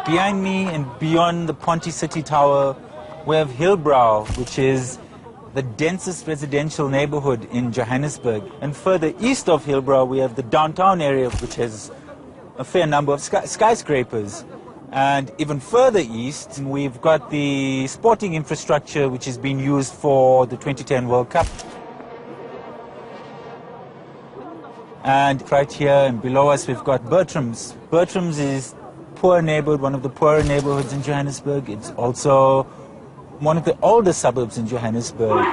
Behind me and beyond the Parte city tower, we have Hillbrow, which is the densest residential neighborhood in Johannesburg. And further east of Hillbrow, we have the downtown area, which has a fair number of skyscrapers. And even further east, we've got the sporting infrastructure, which is being used for the 2010 World Cup. And right here and below us, we've got Bertram's. Bertram's is poor neighborhood, one of the poorer neighborhoods in Johannesburg. It's also one of the oldest suburbs in Johannesburg.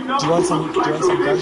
Do you want some ganja?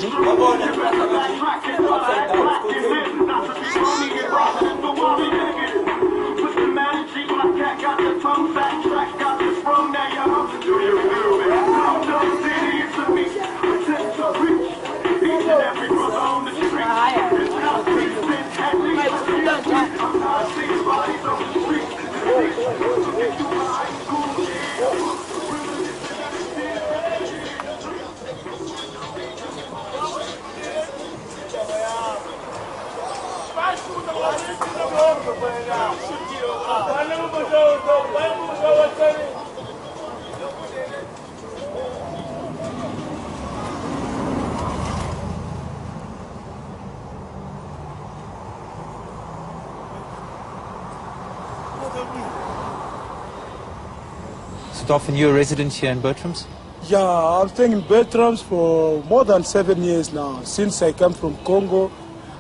So, Dolphin, you're a resident here in Bertram's? Yeah, I'm staying in Bertram's for more than 7 years now. Since I came from Congo,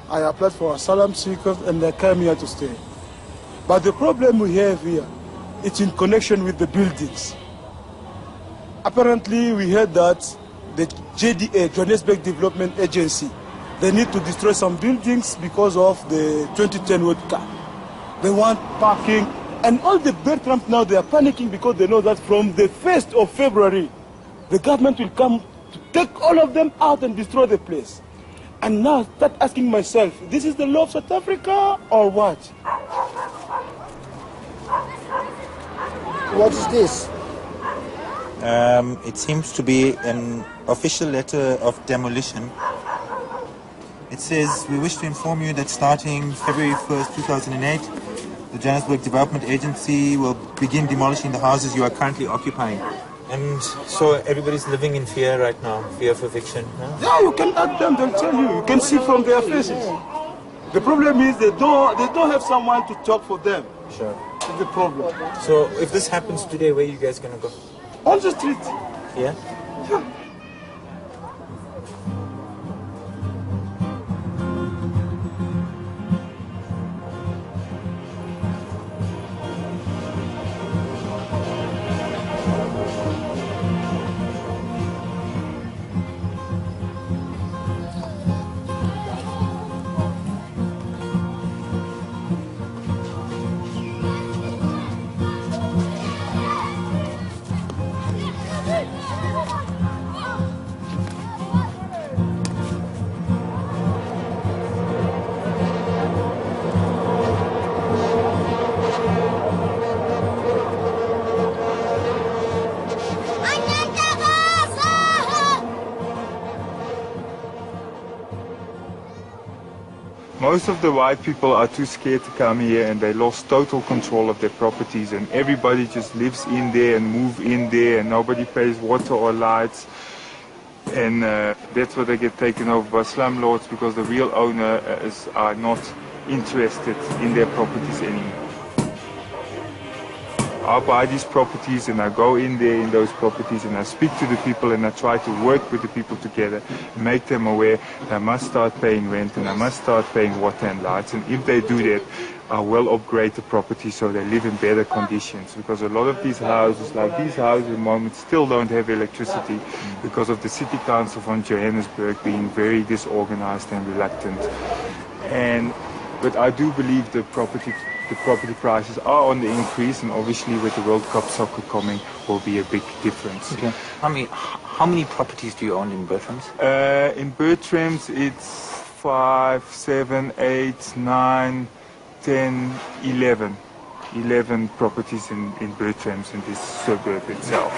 I applied for asylum seekers and I came here to stay. But the problem we have here, it's in connection with the buildings. Apparently, we heard that the JDA, Joanesburgo Development Agency, they need to destroy some buildings because of the 2010 World Cup. They want parking, and all the Bertrams now, they are panicking because they know that from the 1st of February, the government will come to take all of them out and destroy the place. And now I start asking myself, this is the law of South Africa or what? What is this? It seems to be an official letter of demolition. It says, we wish to inform you that starting February 1st, 2008, the Johannesburg Development Agency will begin demolishing the houses you are currently occupying. And so everybody's living in fear right now, fear of eviction. No? Yeah, you can ask them, they'll tell you. You can see from their faces. The problem is they don't have someone to talk for them. Sure. That's the problem. So if this happens today, where are you guys going to go? On the street. Yeah? Yeah. Most of the white people are too scared to come here, and they lost total control of their properties, and everybody just lives in there and move in there, and nobody pays water or lights. And that's why they get taken over by slumlords, because the real owners are not interested in their properties anymore. I buy these properties and I go in there in those properties and I speak to the people and I try to work with the people together, make them aware they must start paying rent and I must start paying water and lights. And if they do that, I will upgrade the property so they live in better conditions, because a lot of these houses, like these houses at the moment, still don't have electricity because of the city council from Johannesburg being very disorganized and reluctant. But I do believe the property prices are on the increase, and obviously with the World Cup soccer coming will be a big difference. Okay. How many properties do you own in Bertram's? In Bertram's it's 5, 7, 8, 9, 10, 11. 11 properties in bird terms in this suburb itself.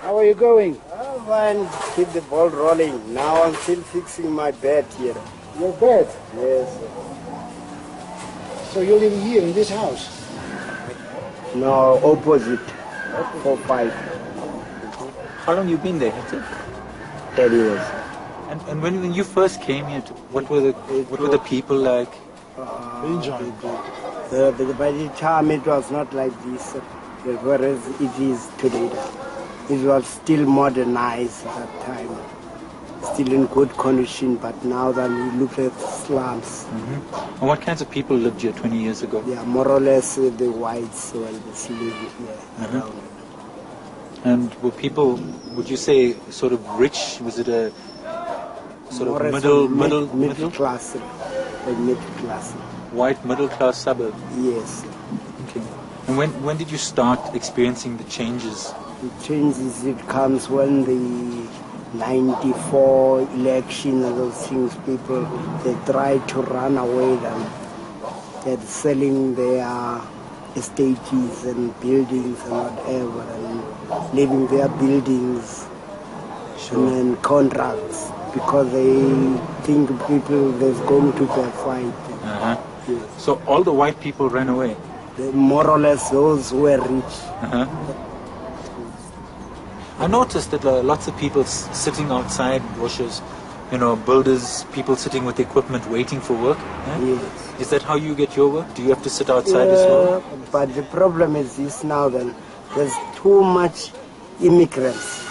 How are you going? Oh, man, keep the ball rolling. Now I'm still fixing my bed here. Your bed? Yes. So you're living here in this house? No, opposite. 4-5. How long you been there, Hector? 10 years. And when you first came here, what were the people like? Enjoy. By the time it was not like this, whereas it is today. It was still modernized at that time. Still in good condition, but now that we look at slums. Mm-hmm. And what kinds of people lived here 20 years ago? Yeah, more or less the whites were living here around. And were people, would you say, sort of rich? Was it a sort More of middle class? Middle class. White middle class suburb? Yes. Okay. And when did you start experiencing the changes? The changes, it comes when the 94 election and those things, people, they try to run away them. They're selling their estates and buildings and whatever, and leaving their buildings and contracts because they think people there's going to be a fight. Yes. So all the white people ran away? More or less those who were rich. I noticed that lots of people sitting outside bushes, builders, people sitting with equipment waiting for work. Yes. Is that how you get your work? Do you have to sit outside as well? But the problem is this now then, there's too much immigrants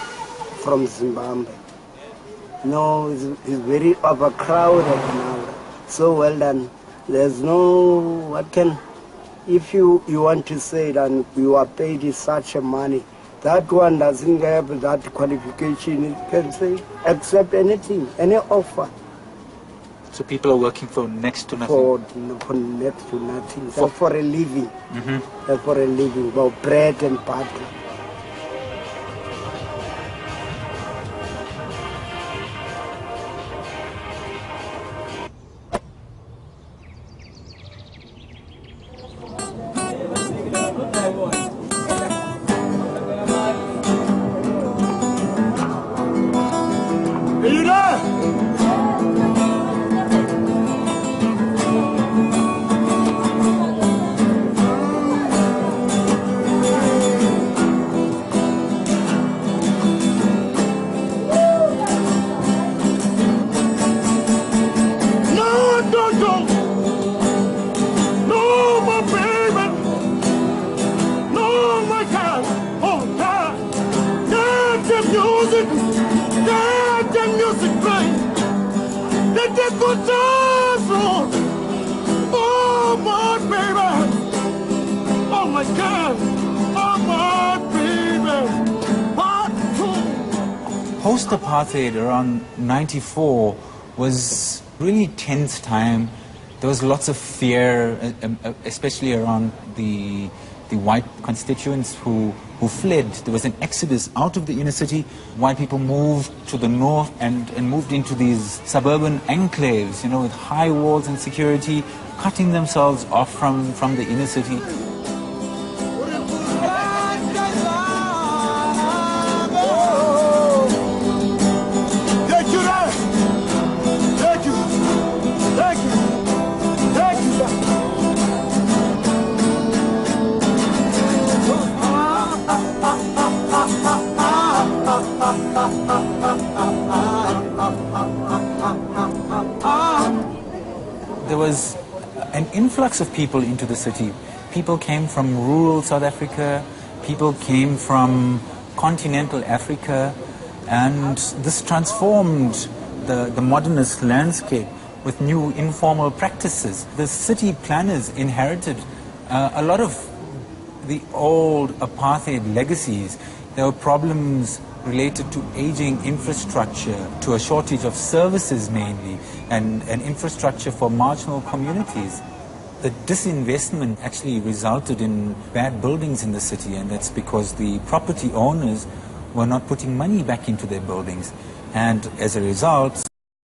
from Zimbabwe. It's very overcrowded now. So well done. There's no, if you want to say that you are paid such a money, that one doesn't have that qualification, it can say, accept anything, any offer. So people are working for next to nothing? For next to nothing, for a living. For a living, about bread and butter. Post-apartheid around 94 was really tense time. There was lots of fear, especially around the white constituents who fled. There was an exodus out of the inner city. White people moved to the north and moved into these suburban enclaves, with high walls and security, cutting themselves off from the inner city. There was an influx of people into the city. People came from rural South Africa, people came from continental Africa, and this transformed the modernist landscape with new informal practices. The city planners inherited a lot of the old apartheid legacies. There were problems related to aging infrastructure, to a shortage of services mainly, and infrastructure for marginal communities. The disinvestment actually resulted in bad buildings in the city, and that's because the property owners were not putting money back into their buildings. And as a result,